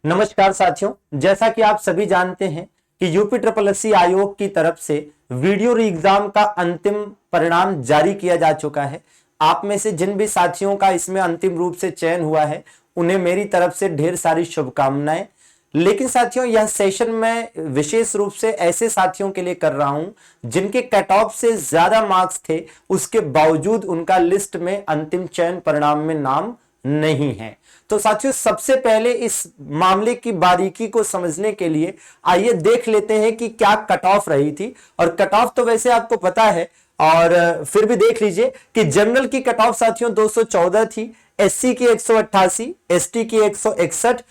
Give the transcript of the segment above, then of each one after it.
नमस्कार साथियों, जैसा कि आप सभी जानते हैं कि यूपी ट्रिपल एससी आयोग की तरफ से वीडियो री एग्जाम का अंतिम परिणाम जारी किया जा चुका है। आप में से जिन भी साथियों का इसमें अंतिम रूप से चयन हुआ है उन्हें मेरी तरफ से ढेर सारी शुभकामनाएं। लेकिन साथियों, यह सेशन मैं विशेष रूप से ऐसे साथियों के लिए कर रहा हूं जिनके कट ऑफ से ज्यादा मार्क्स थे, उसके बावजूद उनका लिस्ट में अंतिम चयन परिणाम में नाम नहीं है। तो साथियों, सबसे पहले इस मामले की बारीकी को समझने के लिए आइए देख लेते हैं कि क्या कट ऑफ रही थी। और कट ऑफ तो वैसे आपको पता है, और फिर भी देख लीजिए कि जनरल की कट ऑफ साथियों 214 थी, एससी की 188, एसटी की 161,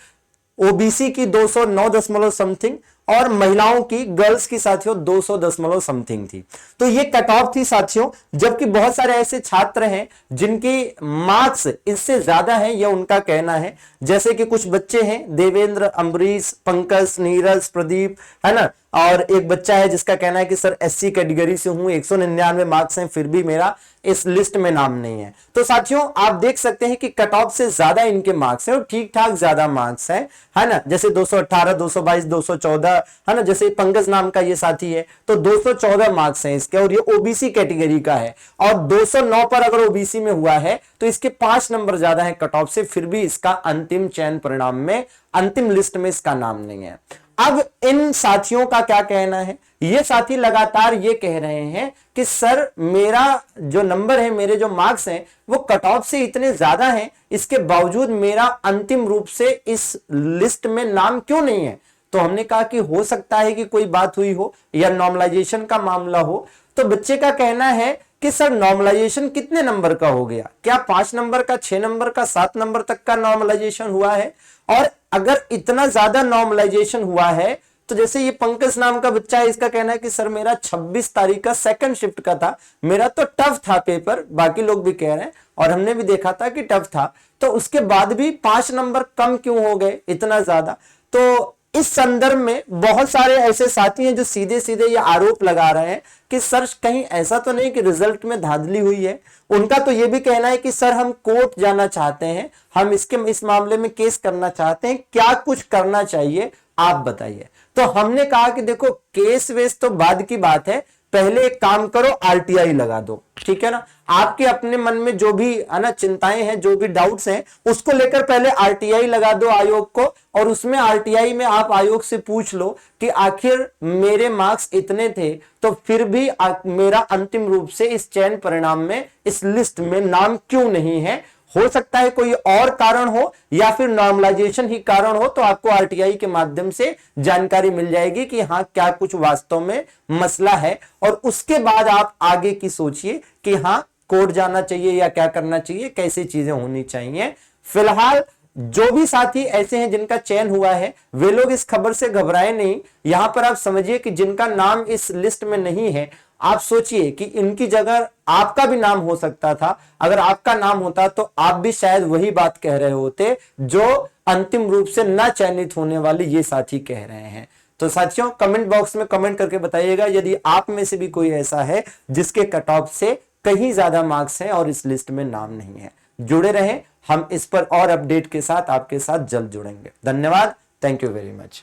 ओबीसी की 209 दशमलव समथिंग और महिलाओं की, गर्ल्स की साथियों 200 दशमलव समथिंग थी। तो ये कट ऑफ थी साथियों। जबकि बहुत सारे ऐसे छात्र हैं जिनकी मार्क्स इससे ज्यादा हैं, यह उनका कहना है। जैसे कि कुछ बच्चे हैं, देवेंद्र, अम्बरीश, पंकज, नीरज, प्रदीप, है ना। और एक बच्चा है जिसका कहना है कि सर एससी कैटेगरी से हूं, 199 मार्क्स हैं, फिर भी मेरा इस लिस्ट में नाम नहीं है। तो साथियों, आप देख सकते हैं कि कट ऑफ से ज्यादा इनके मार्क्स हैं और ठीक ठाक ज्यादा मार्क्स हैं, है ना। जैसे 218, 222, 214, है ना। जैसे पंकज नाम का ये साथी है तो 214 मार्क्स हैं इसके, और ये ओबीसी कैटेगरी का है। और 209 पर अगर ओबीसी में हुआ है तो इसके 5 नंबर ज्यादा है कट ऑफ से, फिर भी इसका अंतिम चयन परिणाम में, अंतिम लिस्ट में इसका नाम नहीं है। अब इन साथियों का क्या कहना है? ये साथी लगातार ये कह रहे हैं कि सर मेरा जो नंबर है, मेरे जो मार्क्स हैं वो कट ऑफ से इतने ज्यादा हैं, इसके बावजूद मेरा अंतिम रूप से इस लिस्ट में नाम क्यों नहीं है। तो हमने कहा कि हो सकता है कि कोई बात हुई हो या नॉर्मलाइजेशन का मामला हो। तो बच्चे का कहना है कि सर नॉर्मलाइजेशन कितने नंबर का हो गया, क्या 5 नंबर का, 6 नंबर का, 7 नंबर तक का नॉर्मलाइजेशन हुआ है। और अगर इतना ज्यादा नॉर्मलाइजेशन हुआ है तो जैसे ये पंकज नाम का बच्चा है, इसका कहना है कि सर मेरा 26 तारीख का सेकंड शिफ्ट का था, मेरा तो टफ था पेपर, बाकी लोग भी कह रहे हैं और हमने भी देखा था कि टफ था, तो उसके बाद भी 5 नंबर कम क्यों हो गए इतना ज्यादा। तो इस संदर्भ में बहुत सारे ऐसे साथी हैं जो सीधे सीधे ये आरोप लगा रहे हैं कि सर कहीं ऐसा तो नहीं कि रिजल्ट में धांधली हुई है। उनका तो ये भी कहना है कि सर हम कोर्ट जाना चाहते हैं, हम इस मामले में केस करना चाहते हैं, क्या कुछ करना चाहिए आप बताइए। तो हमने कहा कि देखो, केस वेस तो बाद की बात है, पहले एक काम करो, आरटीआई लगा दो, ठीक है ना। आपके अपने मन में जो भी है ना चिंताएं हैं, जो भी डाउट्स हैं, उसको लेकर पहले आरटीआई लगा दो आयोग को, और उसमें आरटीआई में आप आयोग से पूछ लो कि आखिर मेरे मार्क्स इतने थे तो फिर भी मेरा अंतिम रूप से इस चयन परिणाम में, इस लिस्ट में नाम क्यों नहीं है। हो सकता है कोई और कारण हो या फिर नॉर्मलाइजेशन ही कारण हो, तो आपको आरटीआई के माध्यम से जानकारी मिल जाएगी कि हाँ क्या कुछ वास्तव में मसला है, और उसके बाद आप आगे की सोचिए कि हाँ कोर्ट जाना चाहिए या क्या करना चाहिए, कैसी चीजें होनी चाहिए। फिलहाल जो भी साथी ऐसे हैं जिनका चयन हुआ है, वे लोग इस खबर से घबराए नहीं। यहां पर आप समझिए कि जिनका नाम इस लिस्ट में नहीं है, आप सोचिए कि इनकी जगह आपका भी नाम हो सकता था। अगर आपका नाम होता तो आप भी शायद वही बात कह रहे होते जो अंतिम रूप से न चयनित होने वाले ये साथी कह रहे हैं। तो साथियों, कमेंट बॉक्स में कमेंट करके बताइएगा यदि आप में से भी कोई ऐसा है जिसके कट ऑफ से कहीं ज्यादा मार्क्स हैं और इस लिस्ट में नाम नहीं है। जुड़े रहें, हम इस पर और अपडेट के साथ आपके साथ जल्द जुड़ेंगे। धन्यवाद, थैंक यू वेरी मच।